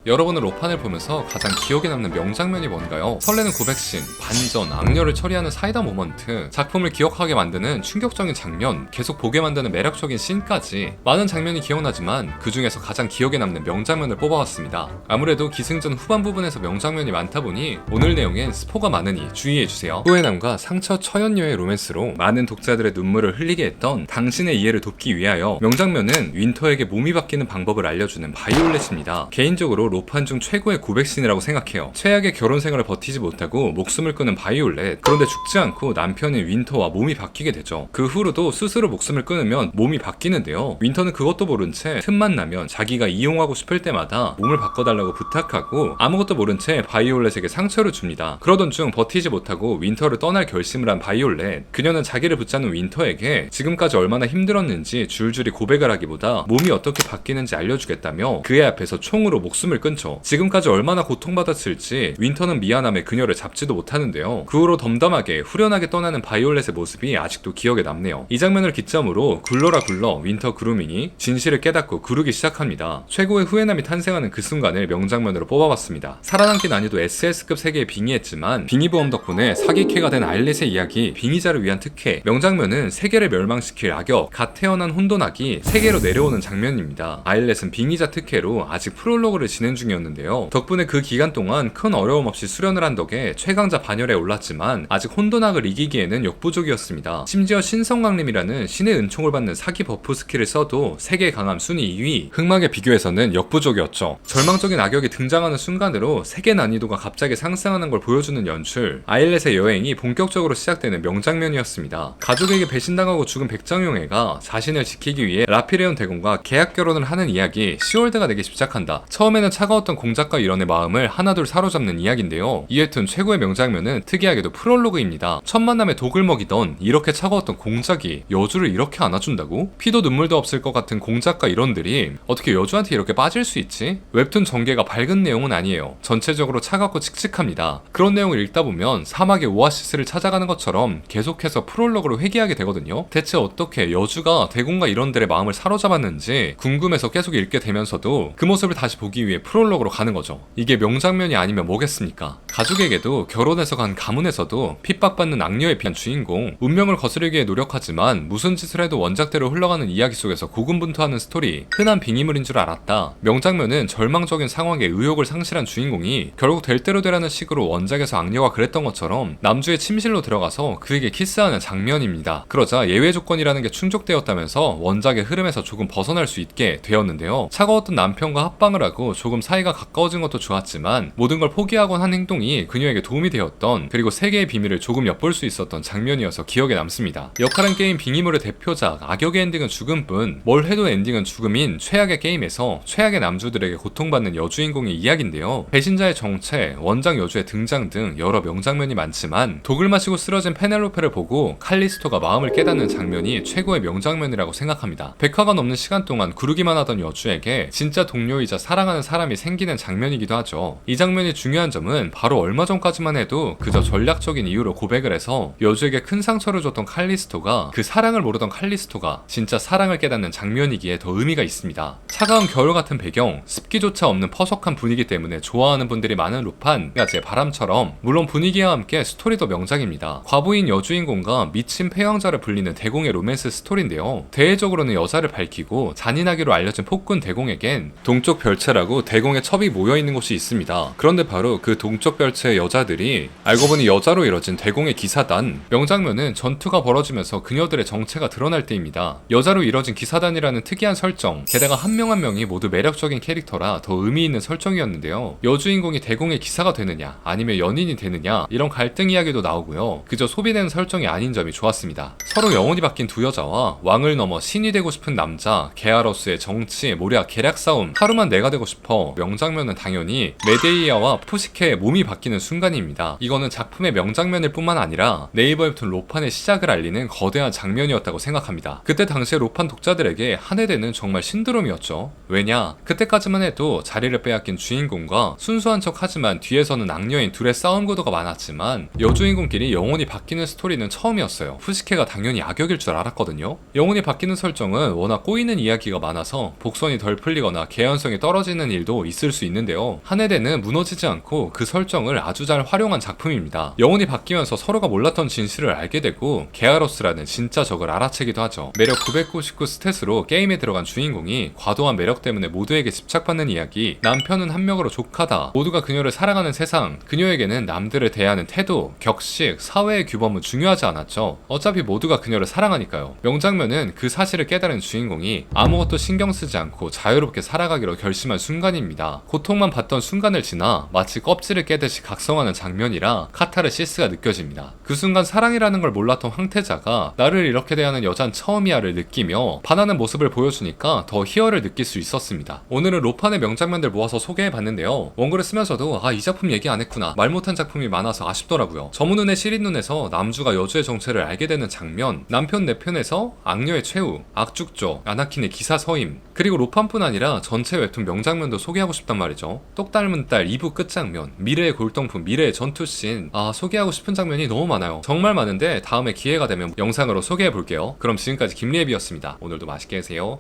여러분은 로판을 보면서 가장 기억에 남는 명장면이 뭔가요? 설레는 고백신, 반전, 악녀를 처리하는 사이다 모먼트, 작품을 기억하게 만드는 충격적인 장면, 계속 보게 만드는 매력적인 씬까지 많은 장면이 기억나지만 그 중에서 가장 기억에 남는 명장면을 뽑아왔습니다. 아무래도 기승전 후반 부분에서 명장면이 많다 보니 오늘 내용엔 스포가 많으니 주의해주세요. 후회남과 상처 처연녀의 로맨스로 많은 독자들의 눈물을 흘리게 했던 당신의 이해를 돕기 위하여 명장면은 윈터에게 몸이 바뀌는 방법을 알려주는 바이올렛입니다. 개인적으로 로판 중 최고의 고백신이라고 생각해요. 최악의 결혼 생활을 버티지 못하고 목숨을 끊은 바이올렛. 그런데 죽지 않고 남편인 윈터와 몸이 바뀌게 되죠. 그 후로도 스스로 목숨을 끊으면 몸이 바뀌는데요. 윈터는 그것도 모른 채 틈만 나면 자기가 이용하고 싶을 때마다 몸을 바꿔달라고 부탁하고 아무것도 모른 채 바이올렛에게 상처를 줍니다. 그러던 중 버티지 못하고 윈터를 떠날 결심을 한 바이올렛. 그녀는 자기를 붙잡는 윈터에게 지금까지 얼마나 힘들었는지 줄줄이 고백을 하기보다 몸이 어떻게 바뀌는지 알려주겠다며 그의 앞에서 총으로 목숨을 끊죠. 지금까지 얼마나 고통받았을지 윈터는 미안함에 그녀를 잡지도 못하는데요. 그 후로 덤덤하게 후련하게 떠나는 바이올렛의 모습이 아직도 기억에 남네요. 이 장면을 기점으로 굴러라 굴러 윈터 그루밍이 진실을 깨닫고 구르기 시작합니다. 최고의 후회남이 탄생하는 그 순간을 명장면으로 뽑아봤습니다. 살아남기 난이도 SS급 세계에 빙의했지만 빙의보험 덕분에 사기캐가 된 아일렛의 이야기, 빙의자를 위한 특혜. 명장면은 세계를 멸망시킬 악역, 갓 태어난 혼돈악이 세계로 내려오는 장면입니다. 아일렛은 빙의자 특혜로 아직 프롤로그를 진행 중이었는데요. 덕분에 그 기간 동안 큰 어려움 없이 수련을 한 덕에 최강자 반열에 올랐지만 아직 혼돈악을 이기기에는 역부족이었습니다. 심지어 신성강림이라는 신의 은총을 받는 사기 버프 스킬을 써도 세계 강함 순위 2위, 흑막에 비교해서는 역부족이었죠. 절망적인 악역이 등장하는 순간으로 세계 난이도가 갑자기 상승하는 걸 보여주는 연출, 아일렛의 여행이 본격적으로 시작되는 명장면이었습니다. 가족에게 배신당하고 죽은 백장용애가 자신을 지키기 위해 라피레온 대공과 계약 결혼을 하는 이야기, 시월드가 내게 집착한다. 처음에는 차가웠던 공작과 일원의 마음을 하나둘 사로잡는 이야기인데요. 이에튼 최고의 명장면은 특이하게도 프롤로그입니다. 첫 만남에 독을 먹이던 이렇게 차가웠던 공작이 여주를 이렇게 안아준다고? 피도 눈물도 없을 것 같은 공작과 일원들이 어떻게 여주한테 이렇게 빠질 수 있지? 웹툰 전개가 밝은 내용은 아니에요. 전체적으로 차갑고 칙칙합니다. 그런 내용을 읽다 보면 사막의 오아시스를 찾아가는 것처럼 계속해서 프롤로그로 회귀하게 되거든요. 대체 어떻게 여주가 대공과 일원들의 마음을 사로잡았는지 궁금해서 계속 읽게 되면서도 그 모습을 다시 보기 위해 프롤로그로 가는 거죠. 이게 명장면이 아니면 뭐겠습니까? 가족에게도 결혼해서 간 가문에서도 핍박받는 악녀에 피한 주인공, 운명을 거스르기 위해 노력하지만 무슨 짓을 해도 원작대로 흘러가는 이야기 속에서 고군분투하는 스토리, 흔한 빙의물인 줄 알았다. 명장면은 절망적인 상황에 의욕을 상실한 주인공이 결국 될 대로 되라는 식으로 원작에서 악녀가 그랬던 것처럼 남주의 침실로 들어가서 그에게 키스하는 장면입니다. 그러자 예외 조건이라는 게 충족되었다면서 원작의 흐름에서 조금 벗어날 수 있게 되었는데요. 차가웠던 남편과 합방을 하고 조금 사이가 가까워진 것도 좋았지만 모든 걸 포기하곤 한 행동이 그녀에게 도움이 되었던, 그리고 세계의 비밀을 조금 엿볼 수 있었던 장면이어서 기억에 남습니다. 역할은 게임 빙의물의 대표작, 악역의 엔딩은 죽음뿐 뭘 해도 엔딩은 죽음인 최악의 게임에서 최악의 남주들에게 고통받는 여주인공의 이야기인데요. 배신자의 정체, 원작 여주의 등장 등 여러 명장면이 많지만 독을 마시고 쓰러진 페넬로페를 보고 칼리스토가 마음을 깨닫는 장면이 최고의 명장면이라고 생각합니다. 100화가 넘는 시간 동안 구르기만 하던 여주에게 진짜 동료이자 사랑하는 사람이 생기는 장면이기도 하죠. 이 장면이 중요한 점은 바로 얼마 전까지만 해도 그저 전략적인 이유로 고백을 해서 여주에게 큰 상처를 줬던 칼리스토가, 그 사랑을 모르던 칼리스토가 진짜 사랑을 깨닫는 장면이기에 더 의미가 있습니다. 차가운 겨울 같은 배경, 습기조차 없는 퍼석한 분위기 때문에 좋아하는 분들이 많은 루판가 제 바람처럼, 물론 분위기와 함께 스토리도 명작입니다. 과부인 여주인공과 미친 폐왕자를 불리는 대공의 로맨스 스토리인데요. 대외적으로는 여자를 밝히고 잔인하기로 알려진 폭군 대공에겐 동쪽 별채라고 대공의 첩이 모여있는 곳이 있습니다. 그런데 바로 그 동쪽 별채의 여자들이 알고 보니 여자로 이뤄진 대공의 기사단. 명장면은 전투가 벌어지면서 그녀들의 정체가 드러날 때입니다. 여자로 이뤄진 기사단이라는 특이한 설정, 게다가 한 명 한 명이 모두 매력적인 캐릭터라 더 의미 있는 설정이었는데요. 여주인공이 대공의 기사가 되느냐 아니면 연인이 되느냐 이런 갈등 이야기도 나오고요. 그저 소비되는 설정이 아닌 점이 좋았습니다. 서로 영혼이 바뀐 두 여자와 왕을 넘어 신이 되고 싶은 남자, 게아러스의 정치, 모략, 계략 싸움, 하루만 내가 되고 싶어. 명장면은 당연히 메데이아와 푸시케의 몸이 바뀌는 순간입니다. 이거는 작품의 명장면일 뿐만 아니라 네이버 웹툰 로판의 시작을 알리는 거대한 장면이었다고 생각합니다. 그때 당시에 로판 독자들에게 한 해대는 정말 신드롬이었죠. 왜냐? 그때까지만 해도 자리를 빼앗긴 주인공과 순수한 척 하지만 뒤에서는 악녀인 둘의 싸움 구도가 많았지만 여주인공끼리 영혼이 바뀌는 스토리는 처음이었어요. 푸시케가 당연히 악역일 줄 알았거든요. 영혼이 바뀌는 설정은 워낙 꼬이는 이야기가 많아서 복선이 덜 풀리거나 개연성이 떨어지는 일도 수도 있을 수 있는데요. 한해대는 무너지지 않고 그 설정을 아주 잘 활용한 작품입니다. 영혼이 바뀌면서 서로가 몰랐던 진실을 알게 되고 게아로스라는 진짜 적을 알아채기도 하죠. 매력 999 스탯으로 게임에 들어간 주인공이 과도한 매력 때문에 모두에게 집착받는 이야기, 남편은 한 명으로 족하다, 모두가 그녀를 사랑하는 세상, 그녀에게는 남들을 대하는 태도, 격식, 사회의 규범은 중요하지 않았죠. 어차피 모두가 그녀를 사랑하니까요. 명장면은 그 사실을 깨달은 주인공이 아무것도 신경 쓰지 않고 자유롭게 살아가기로 결심한 순간입니다. 고통만 받던 순간을 지나 마치 껍질을 깨듯이 각성하는 장면이라 카타르시스가 느껴집니다. 그 순간 사랑이라는 걸 몰랐던 황태자가 나를 이렇게 대하는 여잔 처음이야를 느끼며 반하는 모습을 보여주니까 더 희열을 느낄 수 있었습니다. 오늘은 로판의 명장면들 모아서 소개해봤는데요. 원고를 쓰면서도 이 작품 얘기 안 했구나, 말 못한 작품이 많아서 아쉽더라고요. 저문은의 시린눈에서 남주가 여주의 정체를 알게 되는 장면, 남편 내 편에서 악녀의 최후, 악죽조, 아나킨의 기사 서임, 그리고 로판뿐 아니라 전체 웹툰 명장면도 소개하고 싶단 말이죠. 똑 닮은 딸 2부 끝장면, 미래의 골동품, 미래의 전투씬, 소개하고 싶은 장면이 너무 많아요. 정말 많은데 다음에 기회가 되면 영상으로 소개해볼게요. 그럼 지금까지 김리앱이었습니다. 오늘도 맛있게 드세요.